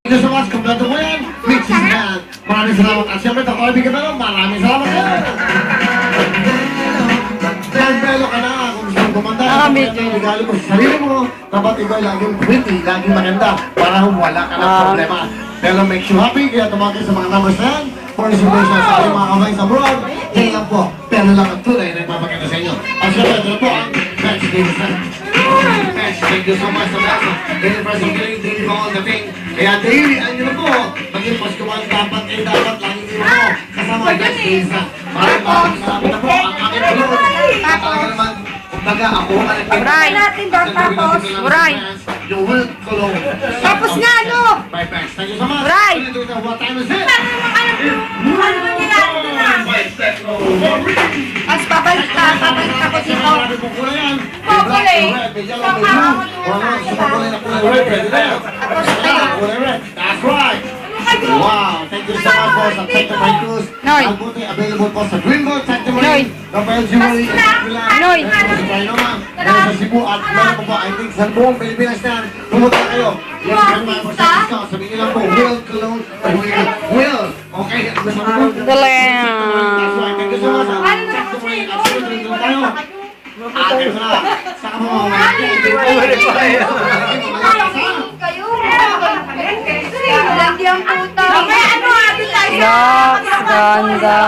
Thank you so much, kompleto mo yan. Mix is yan. Maraming salamat. At siyempre, ako ibigay na lang. Maraming salamat yan. Dahil pelo ka na, kung gusto mong kumanda, regalo mo sa sarili mo, dapat ikaw laging pretty, laging maganda, para wala ka ng problema. Pero makes you happy, kaya tumagay sa mga numbers na yan. For inspiration sa ating mga kabays abroad, yan lang po. Pero lang ang tunay na ipapakita sa inyo. At siyempre, ito na po ang Best Davis na. Thank you so much sa best. Daily person feeling, daily all the thing. Kaya daily, ano na po, maging Pascual dapat laging din mo kasama ang Best Davis na. Maraming salamat na po ang aking tulong. Talaga naman, kumbaga ako ang Bray! Tapos? Bray! You will follow. Tapos nga, ano? Bye, bye. Thank you so much. Bray! What time is it? As babalik ako dito. That's right. Wow, thank you so much for sa Tecto Marine Cruise. Ang buti available po sa Greenboard, Tecto Marine, Rafael Jewelry, Noy. sa Cebu at meron po po, I think sa buong Pilipinas na pumunta na kayo. Yes, mga discount. Sabihin niyo lang po, Will Cologne, Will. Okay, gusto mo po? Galing. That's right, thank you so much. Tecto Marine, at sunod doon tayo. Atin na. Saka mo mga Lagyan puta. Yes, ganda.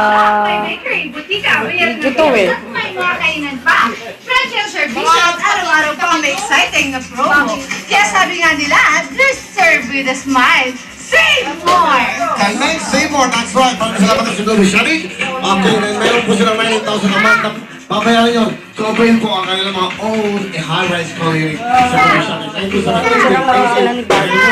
Ito to eh. May mga kainan pa. Fresh and service at araw-araw pa may exciting na promo. Kaya sabi nga nila, just serve with a smile. Save more! Kalmeng, save more. That's right. Maraming salamat sa Sudo Bishani. Okay, meron po silang 9,000 a month. Papayaran yun. So, avail po ang kanilang mga own high-rise community. Sudo Bishani. Thank you so much.